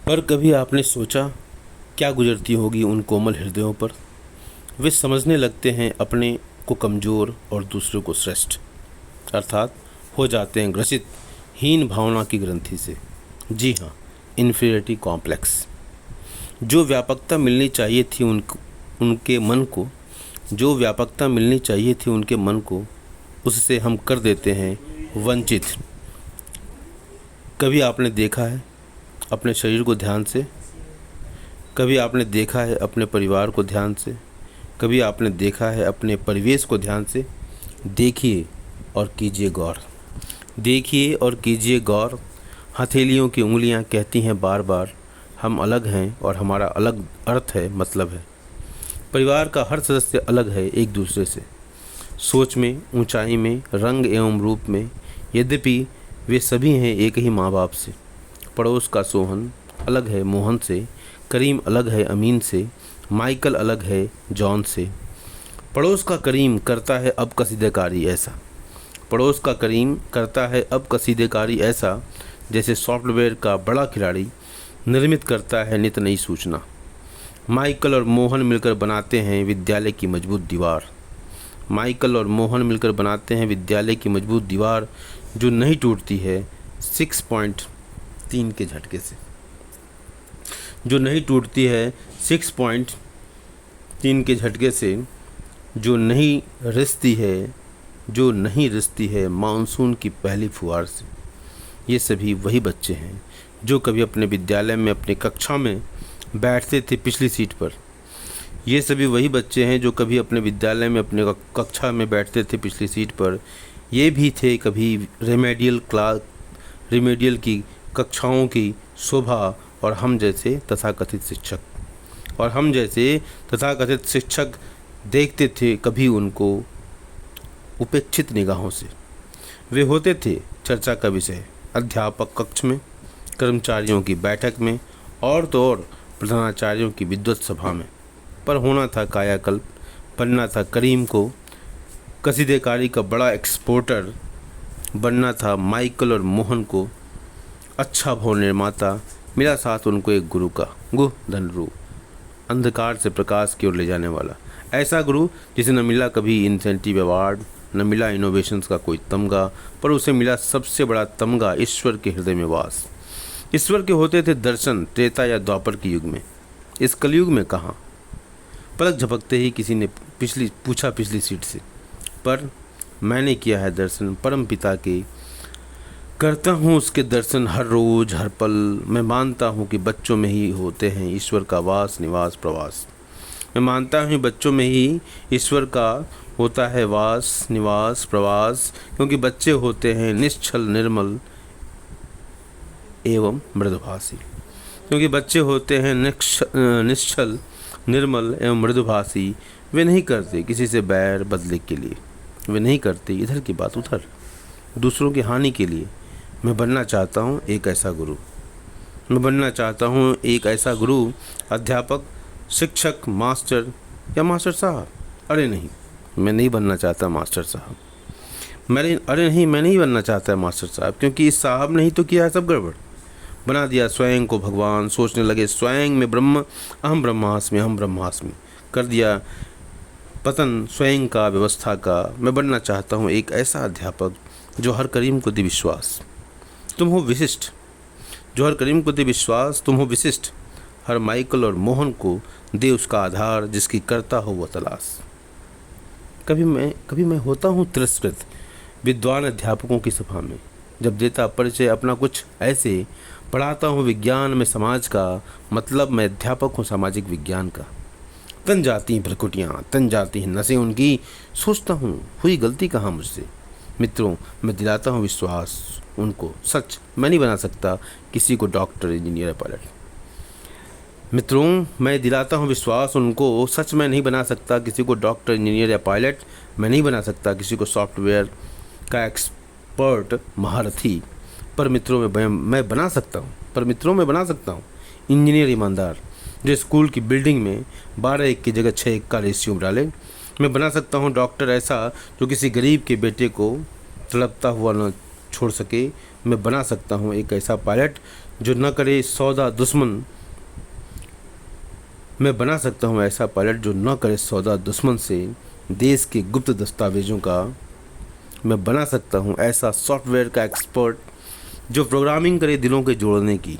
पर कभी आपने सोचा क्या गुजरती होगी उन कोमल हृदयों पर। वे समझने लगते हैं अपने को कमज़ोर और दूसरों को श्रेष्ठ, अर्थात हो जाते हैं ग्रसित हीन भावना की ग्रंथि से। जी हाँ, इन्फीरियरिटी कॉम्प्लेक्स। जो व्यापकता मिलनी चाहिए थी उनके मन को, जो व्यापकता मिलनी चाहिए थी उनके मन को, उससे हम कर देते हैं वंचित। कभी आपने देखा है अपने शरीर को ध्यान से, कभी आपने देखा है अपने परिवार को ध्यान से, कभी आपने देखा है अपने परिवेश को ध्यान से। देखिए और कीजिए गौर, देखिए और कीजिए गौर। हथेलियों की उंगलियां कहती हैं बार बार, हम अलग हैं और हमारा अलग अर्थ है, मतलब है। परिवार का हर सदस्य अलग है एक दूसरे से, सोच में, ऊंचाई में, रंग एवं रूप में। यद्यपि वे सभी हैं एक ही माँ बाप से। पड़ोस का सोहन अलग है मोहन से, करीम अलग है अमीन से, माइकल अलग है जॉन से। पड़ोस का करीम करता है अब कसीदेकारी ऐसा, पड़ोस का करीम करता है अब कसीदेकारी ऐसा, जैसे सॉफ्टवेयर का बड़ा खिलाड़ी निर्मित करता है नित नई सूचना। माइकल और मोहन मिलकर बनाते हैं विद्यालय की मजबूत दीवार, माइकल और मोहन मिलकर बनाते हैं विद्यालय की मजबूत दीवार, जो नहीं टूटती है 6.3 के झटके से, जो नहीं टूटती है 6.3 के झटके से, जो नहीं रिसती है, जो नहीं रिसती है मानसून की पहली फुहार से। ये सभी वही बच्चे हैं जो कभी अपने विद्यालय में अपनी कक्षा में बैठते थे पिछली सीट पर। ये सभी वही बच्चे हैं जो कभी अपने विद्यालय में अपने कक्षा में बैठते थे पिछली सीट पर। ये भी थे कभी रेमेडियल की कक्षाओं की शोभा, और हम जैसे तथाकथित शिक्षक, और हम जैसे तथाकथित शिक्षक देखते थे कभी उनको उपेक्षित निगाहों से। वे होते थे चर्चा का विषय अध्यापक कक्ष में, कर्मचारियों की बैठक में, और तो और प्रधानाचार्यों की विद्वत सभा में। पर होना था कायाकल्प, बनना था करीम को कसीदेकारी का बड़ा एक्सपोर्टर, बनना था माइकल और मोहन को अच्छा भवन निर्माता। मिला साथ उनको एक गुरु का, गुह धनरू, अंधकार से प्रकाश की ओर ले जाने वाला। ऐसा गुरु जिसे न मिला कभी इंसेंटिव अवार्ड, न मिला इनोवेशंस का कोई तमगा, पर उसे मिला सबसे बड़ा तमगा ईश्वर के हृदय में वास। ईश्वर के होते थे दर्शन त्रेता या द्वापर के युग में, इस कलयुग में कहाँ। पलक झपकते ही किसी ने पूछा पिछली सीट से, पर मैंने किया है दर्शन परम पिता के, करता हूँ उसके दर्शन हर रोज़ हर पल। मैं मानता हूँ कि बच्चों में ही होते हैं ईश्वर का वास निवास प्रवास। मैं मानता हूँ बच्चों में ही ईश्वर का होता है वास निवास प्रवास, क्योंकि बच्चे होते हैं निश्चल निर्मल एवं मृदुभाषी, क्योंकि बच्चे होते हैं निश्चल निर्मल एवं मृदुभाषी। वे नहीं करते किसी से बैर बदले के लिए, वे नहीं करते इधर की बात उधर, दूसरों की हानि के लिए। मैं बनना चाहता हूँ एक ऐसा गुरु, मैं बनना चाहता हूँ एक ऐसा गुरु, अध्यापक, शिक्षक, मास्टर या मास्टर साहब। अरे नहीं, मैं नहीं बनना चाहता मास्टर साहब। मैं नहीं बनना चाहता मास्टर साहब, क्योंकि इस साहब ने ही तो किया है सब गड़बड़। बना दिया स्वयं को भगवान, सोचने लगे स्वयं में ब्रह्म, अहम ब्रह्मास्मि अहम ब्रह्मास्मि, कर दिया पतन स्वयं का व्यवस्था का। मैं बनना चाहता हूँ एक ऐसा अध्यापक जो हर करीम को दे विश्वास, तुम हो विशिष्ट, जो हर करीम को दे विश्वास, तुम हो विशिष्ट। हर माइकल और मोहन को दे उसका आधार, जिसकी करता हो वह तलाश। कभी मैं होता हूँ तिरस्कृत विद्वान अध्यापकों की सभा में, जब देता परिचय अपना कुछ ऐसे, पढ़ाता हूँ विज्ञान में समाज का, मतलब मैं अध्यापक हूँ सामाजिक विज्ञान का। तन जाती हैं प्रकुटियाँ, तन जाती हैं नसें उनकी, सोचता हूँ हुई गलती कहाँ मुझसे। मित्रों, मैं दिलाता हूँ विश्वास उनको, सच मैं नहीं बना सकता किसी को डॉक्टर इंजीनियर या पायलट। मित्रों, मैं दिलाता हूँ विश्वास उनको, सच मैं नहीं बना सकता किसी को डॉक्टर इंजीनियर या पायलट। मैं नहीं बना सकता किसी को सॉफ्टवेयर का एक्सपर्ट महारथी। पर मित्रों मैं बना सकता हूँ, पर मित्रों मैं बना सकता हूँ इंजीनियर ईमानदार, जो स्कूल की बिल्डिंग में 12:1 की जगह 6:1 का रेशियो डाले। मैं बना सकता हूँ डॉक्टर ऐसा जो किसी गरीब के बेटे को तड़पता हुआ न छोड़ सके। मैं बना सकता हूँ एक ऐसा पायलट जो न करे सौदा दुश्मन। मैं बना सकता हूँ ऐसा पायलट जो न करे सौदा दुश्मन से देश के गुप्त दस्तावेज़ों का। मैं बना सकता हूँ ऐसा सॉफ्टवेयर का एक्सपर्ट जो प्रोग्रामिंग करे दिलों के जोड़ने की।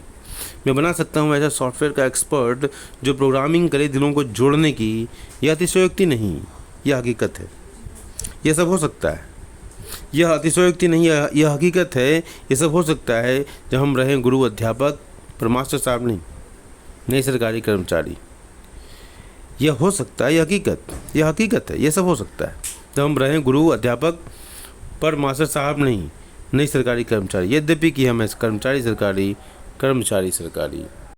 मैं बना सकता हूँ ऐसा सॉफ्टवेयर का एक्सपर्ट जो प्रोग्रामिंग करे दिलों को जोड़ने की। यह अतिशयोक्ति नहीं, यह हकीकत है। यह सब हो सकता है, यह अतिशयोक्ति नहीं, यह हकीकत है। यह सब हो सकता है जब हम रहें गुरु अध्यापक पर मास्टर साहब नहीं सरकारी कर्मचारी। यह हो सकता है, यह हकीकत है। यह सब हो सकता है जब हम रहें गुरु अध्यापक पर मास्टर साहब नहीं सरकारी कर्मचारी। यद्यपि कि हम कर्मचारी सरकारी।